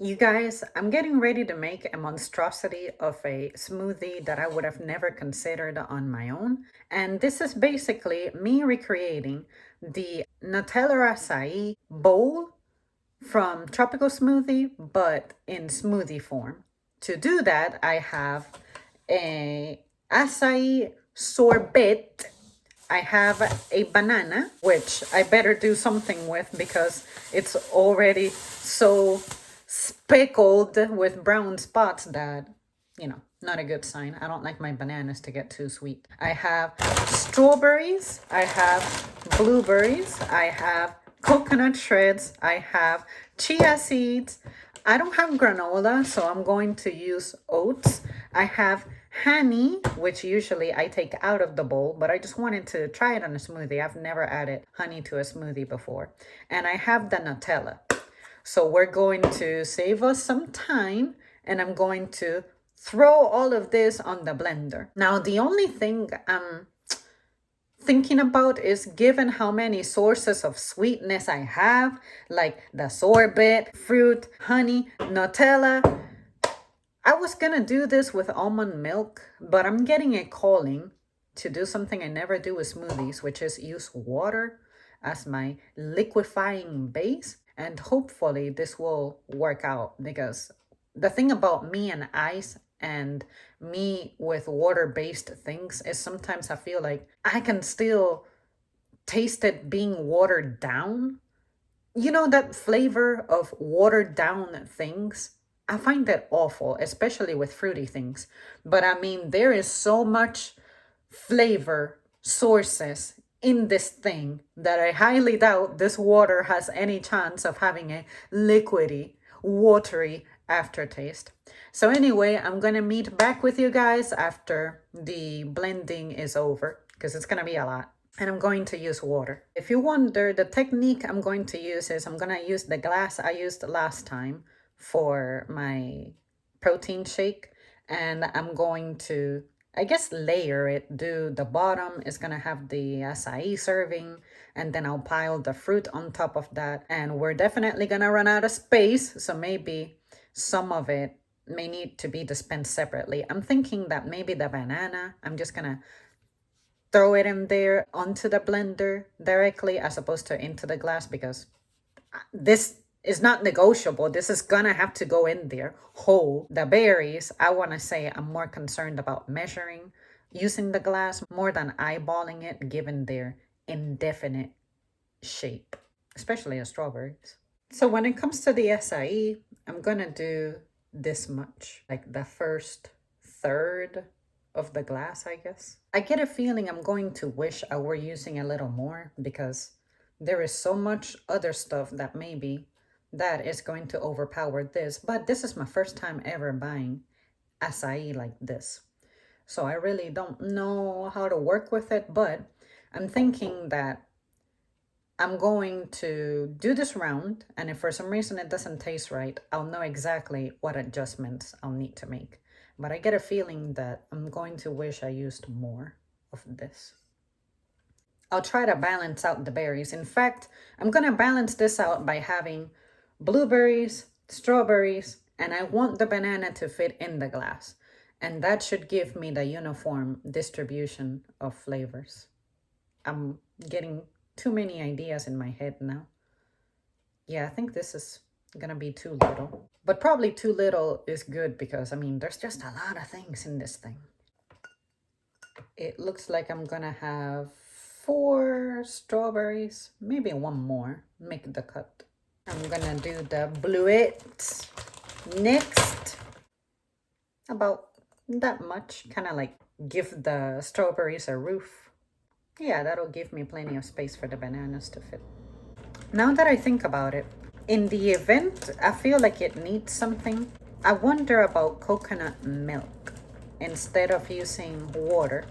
You guys, I'm getting ready to make a monstrosity of a smoothie that I would have never considered on my own. And this is basically me recreating the Nutella Açaí bowl from Tropical Smoothie, but in smoothie form. To do that, I have a acai sorbet. I have a banana, which I better do something with because it's already so speckled with brown spots that, not a good sign. I don't like my bananas to get too sweet. I have strawberries, I have blueberries, I have coconut shreds, I have chia seeds. I don't have granola, so I'm going to use oats. I have honey, which usually I take out of the bowl, but I just wanted to try it on a smoothie. I've never added honey to a smoothie before. And I have the Nutella. So we're going to save us some time, and I'm going to throw all of this on the blender. Now, the only thing I'm thinking about is, given how many sources of sweetness I have, like the sorbet, fruit, honey, Nutella. I was gonna do this with almond milk, but I'm getting a calling to do something I never do with smoothies, which is use water as my liquefying base. And hopefully this will work out, because the thing about me and ice and me with water-based things is sometimes I feel like I can still taste it being watered down. You know, that flavor of watered down things? I find that awful, especially with fruity things. But I mean, there is so much flavor sources in this thing that I highly doubt this water has any chance of having a liquidy, watery aftertaste. So anyway, I'm gonna meet back with you guys after the blending is over, because it's gonna be a lot. And I'm going to use water. If you wonder, the technique I'm going to use is I'm gonna use the glass I used last time for my protein shake, and I'm going to, I guess, layer it. Do the bottom is gonna have the acai serving, and then I'll pile the fruit on top of that. And we're definitely gonna run out of space, so maybe some of it may need to be dispensed separately. I'm thinking that maybe the banana, I'm just gonna throw it in there onto the blender directly as opposed to into the glass, because this is not negotiable. This is gonna have to go in there whole. The berries, I want to say I'm more concerned about measuring using the glass more than eyeballing it, given their indefinite shape, especially the strawberries. So when it comes to the acai, I'm gonna do this much, like the first third of the glass, I guess. I get a feeling I'm going to wish I were using a little more, because there is so much other stuff that maybe that is going to overpower this. But this is my first time ever buying acai like this, so I really don't know how to work with it. But I'm thinking that I'm going to do this round, and if for some reason it doesn't taste right, I'll know exactly what adjustments I'll need to make. But I get a feeling that I'm going to wish I used more of this. I'll try to balance out the berries. In fact, I'm going to balance this out by having blueberries, strawberries, and I want the banana to fit in the glass. And that should give me the uniform distribution of flavors. I'm getting too many ideas in my head now. Yeah, I think this is gonna be too little. But probably too little is good, because I mean, there's just a lot of things in this thing. It looks like I'm gonna have 4 strawberries, maybe one more, make the cut. I'm gonna do the bluets next. About that much, kind of like give the strawberries a roof. Yeah, that'll give me plenty of space for the bananas to fit. Now that I think about it, in the event I feel like it needs something, I wonder about coconut milk instead of using water.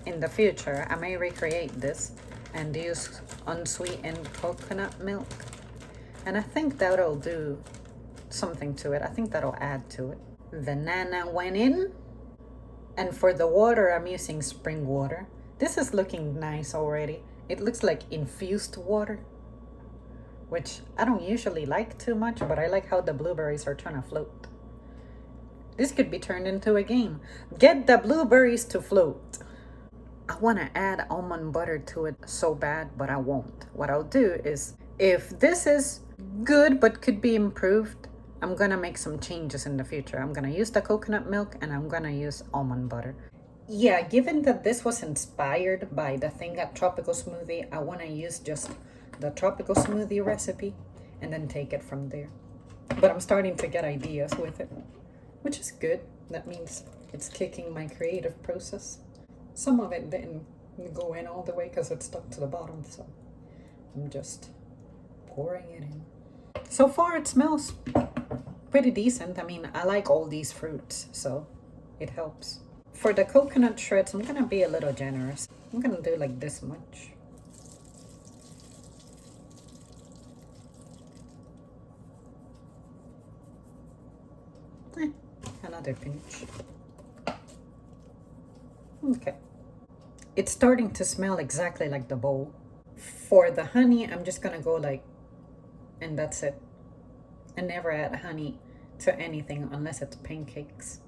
In the future, I may recreate this and use unsweetened coconut milk. And I think that'll do something to it. I think that'll add to it. The nana went in. And for the water, I'm using spring water. This is looking nice already. It looks like infused water. which I don't usually like too much, but I like how the blueberries are trying to float. This could be turned into a game. Get the blueberries to float. I want to add almond butter to it so bad, but I won't. What I'll do is, if this is good but could be improved, I'm gonna make some changes in the future. I'm gonna use the coconut milk and I'm gonna use almond butter. Yeah, given that this was inspired by the thing at Tropical Smoothie, I want to use just the Tropical Smoothie recipe and then take it from there. But I'm starting to get ideas with it, which is good. That means it's kicking my creative process. Some of it didn't go in all the way because it stuck to the bottom, so I'm just pouring it in. So far, it smells pretty decent. I mean, I like all these fruits, so it helps. For the coconut shreds, I'm gonna be a little generous. I'm gonna do like this much. Another pinch. Okay. It's starting to smell exactly like the bowl. For the honey, I'm just gonna go like, and that's it. I never add honey to anything unless it's pancakes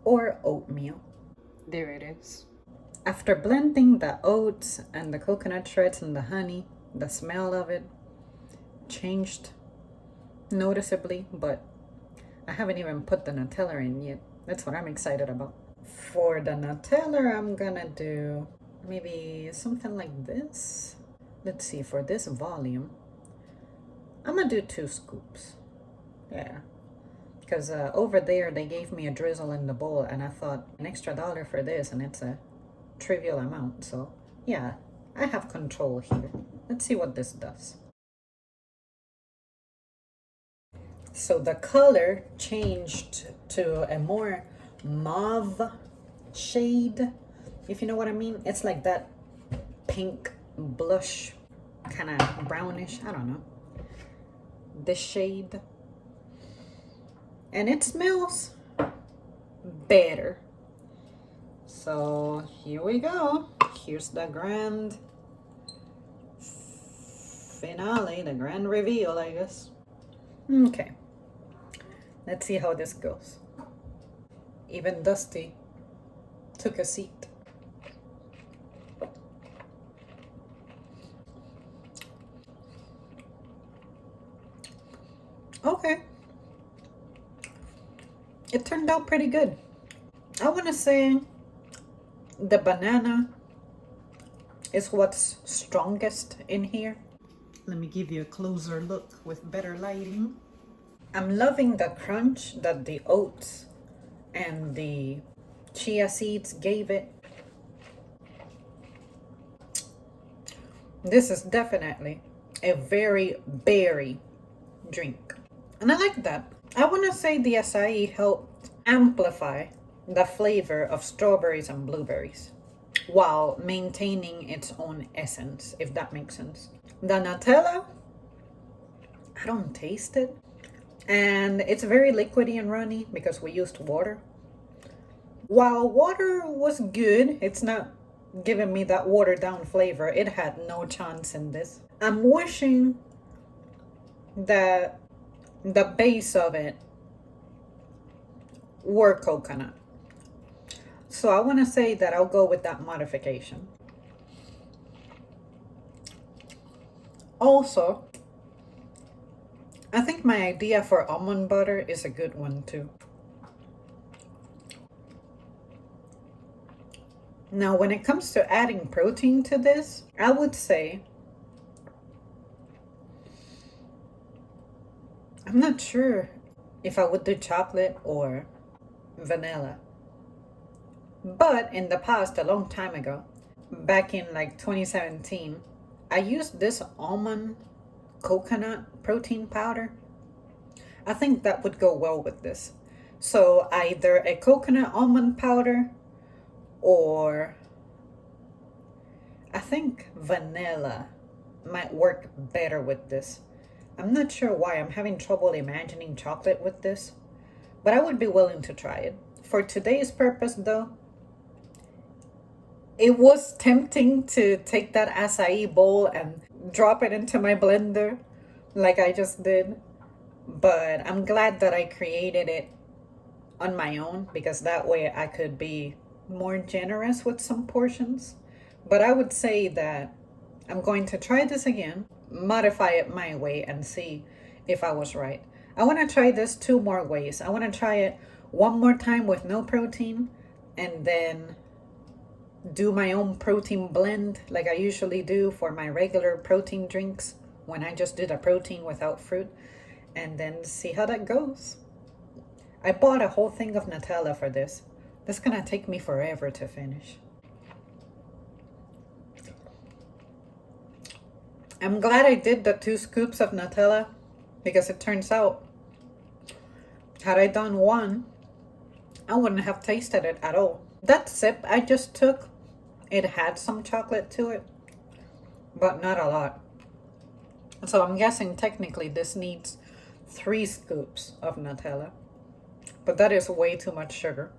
or oatmeal. There it is. After blending the oats and the coconut shreds and the honey, the smell of it changed noticeably, but I haven't even put the Nutella in yet. That's what I'm excited about. For the Nutella, I'm gonna do maybe something like this. Let's see, for this volume, I'm gonna do 2 scoops. Yeah. Because over there, they gave me a drizzle in the bowl, and I thought an extra $1 for this, and it's a trivial amount. So, yeah, I have control here. Let's see what this does. So the color changed to a more mauve shade, if you know what I mean. It's like that pink blush, kind of brownish, I don't know, this shade. And it smells better. So here we go. Here's the grand finale, the grand reveal, I guess. Okay, let's see how this goes. Even Dusty took a seat. Okay, it turned out pretty good. I want to say the banana is what's strongest in here. Let me give you a closer look with better lighting. I'm loving the crunch that the oats and the chia seeds gave it. This is definitely a very berry drink. And I like that. I want to say the acai helped amplify the flavor of strawberries and blueberries while maintaining its own essence, if that makes sense. The Nutella, I don't taste it. And it's very liquidy and runny because we used water. While water was good, it's not giving me that watered down flavor. It had no chance in this. I'm wishing that the base of it were coconut. So I want to say that I'll go with that modification. Also, I think my idea for almond butter is a good one too. Now, when it comes to adding protein to this, I would say, I'm not sure if I would do chocolate or vanilla. But in the past, a long time ago, back in like 2017, I used this almond coconut protein powder. I think that would go well with this. So either a coconut almond powder or I think vanilla might work better with this. I'm not sure why. I'm having trouble imagining chocolate with this, but I would be willing to try it. For today's purpose though, it was tempting to take that acai bowl and drop it into my blender, like I just did. But I'm glad that I created it on my own because that way I could be more generous with some portions. But I would say that I'm going to try this again, modify it my way, and see if I was right. I want to try this two more ways. I want to try it one more time with no protein and then do my own protein blend like I usually do for my regular protein drinks when I just did a protein without fruit, and then see how that goes. I bought a whole thing of Nutella for this. This is gonna take me forever to finish. I'm glad I did the 2 scoops of Nutella because it turns out, had I done one, I wouldn't have tasted it at all. That sip I just took, it had some chocolate to it, but not a lot. So I'm guessing technically this needs 3 scoops of Nutella, but that is way too much sugar.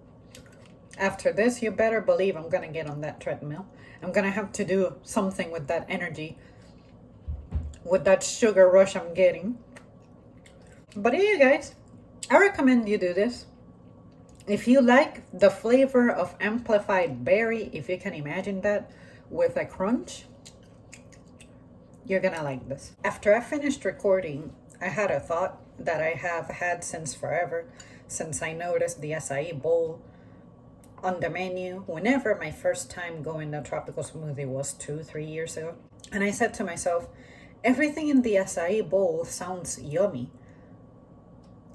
After this, you better believe I'm gonna get on that treadmill. I'm gonna have to do something with that energy, with that sugar rush I'm getting. But yeah, you guys, I recommend you do this. If you like the flavor of amplified berry, if you can imagine that with a crunch, you're gonna like this. After I finished recording, I had a thought that I have had since forever, since I noticed the acai bowl on the menu whenever my first time going to Tropical Smoothie was 2, 3 years ago. And I said to myself, everything in the acai bowl sounds yummy.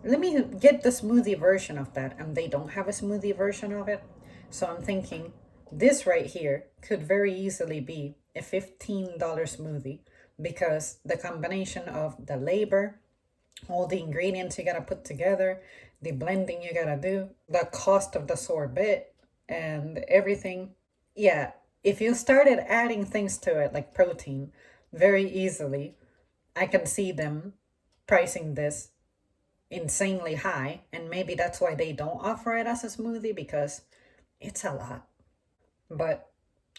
Let me get the smoothie version of that. And they don't have a smoothie version of it. So I'm thinking this right here could very easily be a $15 smoothie because the combination of the labor, all the ingredients you gotta put together, the blending you gotta do, the cost of the sorbet, and everything. Yeah, if you started adding things to it like protein very easily, I can see them pricing this insanely high, and maybe that's why they don't offer it as a smoothie because it's a lot. But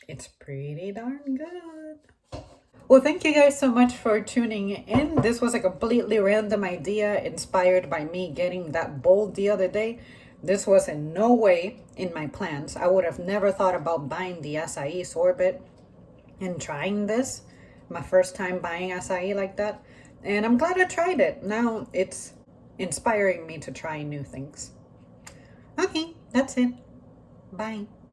it's pretty darn good. Well, thank you guys so much for tuning in. This was a completely random idea inspired by me getting that bowl the other day. This was in no way in my plans. I would have never thought about buying the acai sorbet and trying this. My first time buying acai like that. And I'm glad I tried it. Now it's inspiring me to try new things. Okay, that's it. Bye.